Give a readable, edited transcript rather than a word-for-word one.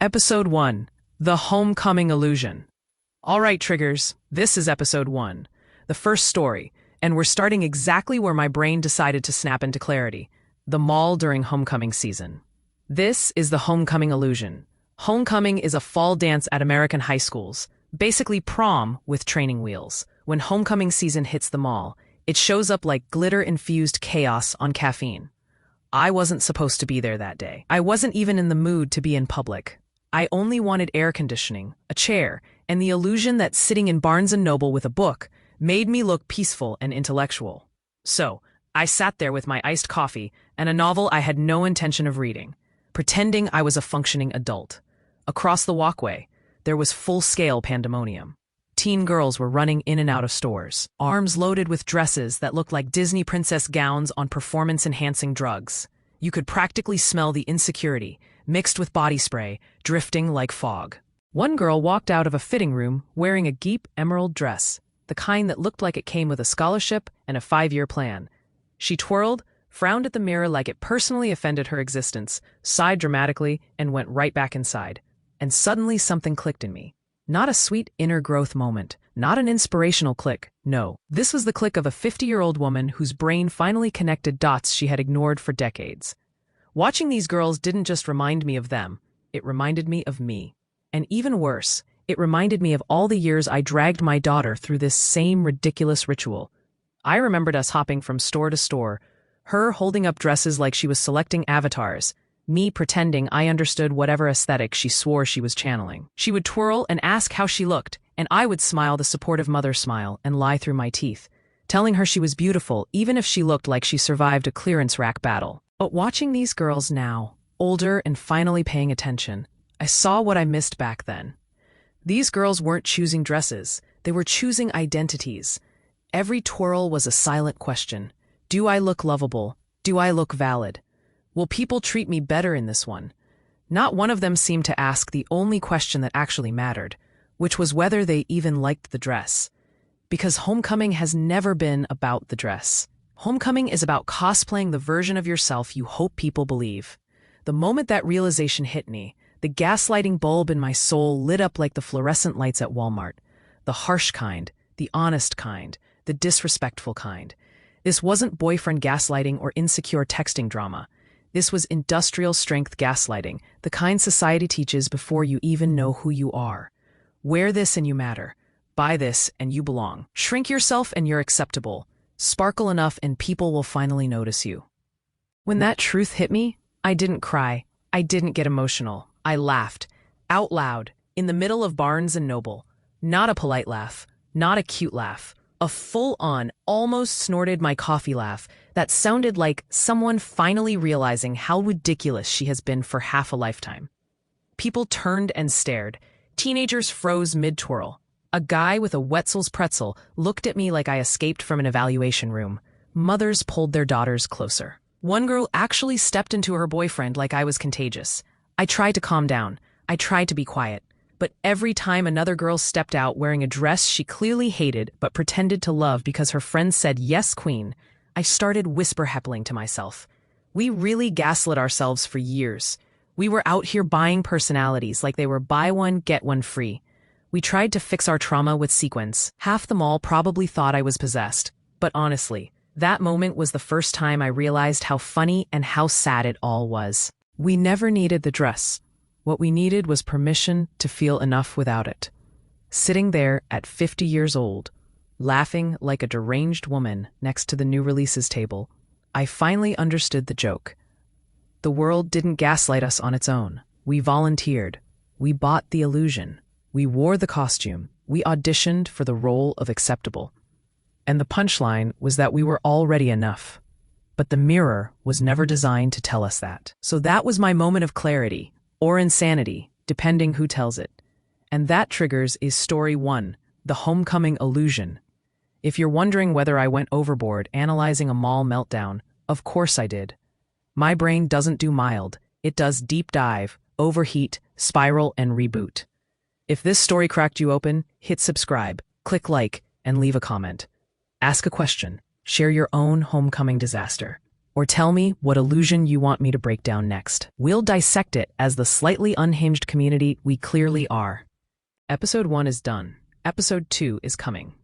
Episode 1. The Homecoming Illusion. All right, Triggers, this is Episode 1, the first story, and we're starting exactly where my brain decided to snap into clarity, the mall during homecoming season. This is the homecoming illusion. Homecoming is a fall dance at American high schools, basically prom with training wheels. When homecoming season hits the mall, it shows up like glitter-infused chaos on caffeine. I wasn't supposed to be there that day. I wasn't even in the mood to be in public. I only wanted air conditioning, a chair, and the illusion that sitting in Barnes & Noble with a book made me look peaceful and intellectual. So, I sat there with my iced coffee and a novel I had no intention of reading, pretending I was a functioning adult. Across the walkway, there was full-scale pandemonium. Teen girls were running in and out of stores, arms loaded with dresses that looked like Disney princess gowns on performance-enhancing drugs. You could practically smell the insecurity, mixed with body spray, drifting like fog. One girl walked out of a fitting room wearing a Geep emerald dress, the kind that looked like it came with a scholarship and a 5-year plan. She twirled, frowned at the mirror like it personally offended her existence, sighed dramatically, and went right back inside. And suddenly something clicked in me. Not a sweet inner growth moment, not an inspirational click, no. This was the click of a 50-year-old woman whose brain finally connected dots she had ignored for decades. Watching these girls didn't just remind me of them, it reminded me of me. And even worse, it reminded me of all the years I dragged my daughter through this same ridiculous ritual. I remembered us hopping from store to store, her holding up dresses like she was selecting avatars, me pretending I understood whatever aesthetic she swore she was channeling. She would twirl and ask how she looked, and I would smile the supportive mother smile and lie through my teeth, telling her she was beautiful even if she looked like she survived a clearance rack battle. But watching these girls now, older and finally paying attention, I saw what I missed back then. These girls weren't choosing dresses, they were choosing identities. Every twirl was a silent question. Do I look lovable? Do I look valid? Will people treat me better in this one? Not one of them seemed to ask the only question that actually mattered, which was whether they even liked the dress. Because homecoming has never been about the dress. Homecoming is about cosplaying the version of yourself you hope people believe. The moment that realization hit me, the gaslighting bulb in my soul lit up like the fluorescent lights at Walmart. The harsh kind, the honest kind, the disrespectful kind. This wasn't boyfriend gaslighting or insecure texting drama. This was industrial-strength gaslighting, the kind society teaches before you even know who you are. Wear this and you matter. Buy this and you belong. Shrink yourself and you're acceptable. Sparkle enough and people will finally notice you. When that truth hit me, I didn't cry. I didn't get emotional. I laughed. Out loud, in the middle of Barnes & Noble. Not a polite laugh. Not a cute laugh. A full-on, almost snorted my coffee laugh that sounded like someone finally realizing how ridiculous she has been for half a lifetime. People turned and stared. Teenagers froze mid-twirl. A guy with a Wetzel's pretzel looked at me like I escaped from an evaluation room. Mothers pulled their daughters closer. One girl actually stepped into her boyfriend like I was contagious. I tried to calm down. I tried to be quiet. But every time another girl stepped out wearing a dress she clearly hated but pretended to love because her friends said, "Yes, queen," I started whisper-heppling to myself. We really gaslit ourselves for years. We were out here buying personalities like they were buy one, get one free. We tried to fix our trauma with sequins. Half them all probably thought I was possessed. But honestly, that moment was the first time I realized how funny and how sad it all was. We never needed the dress. What we needed was permission to feel enough without it. Sitting there at 50 years old, laughing like a deranged woman next to the new releases table, I finally understood the joke. The world didn't gaslight us on its own. We volunteered. We bought the illusion. We wore the costume. We auditioned for the role of acceptable. And the punchline was that we were already enough. But the mirror was never designed to tell us that. So that was my moment of clarity. Or insanity, depending who tells it. And that triggers is story 1, the homecoming illusion. If you're wondering whether I went overboard analyzing a mall meltdown, of course I did. My brain doesn't do mild, it does deep dive, overheat, spiral, and reboot. If this story cracked you open, hit subscribe, click like, and leave a comment. Ask a question, share your own homecoming disaster. Or tell me what illusion you want me to break down next. We'll dissect it as the slightly unhinged community we clearly are. Episode 1 is done. Episode 2 is coming.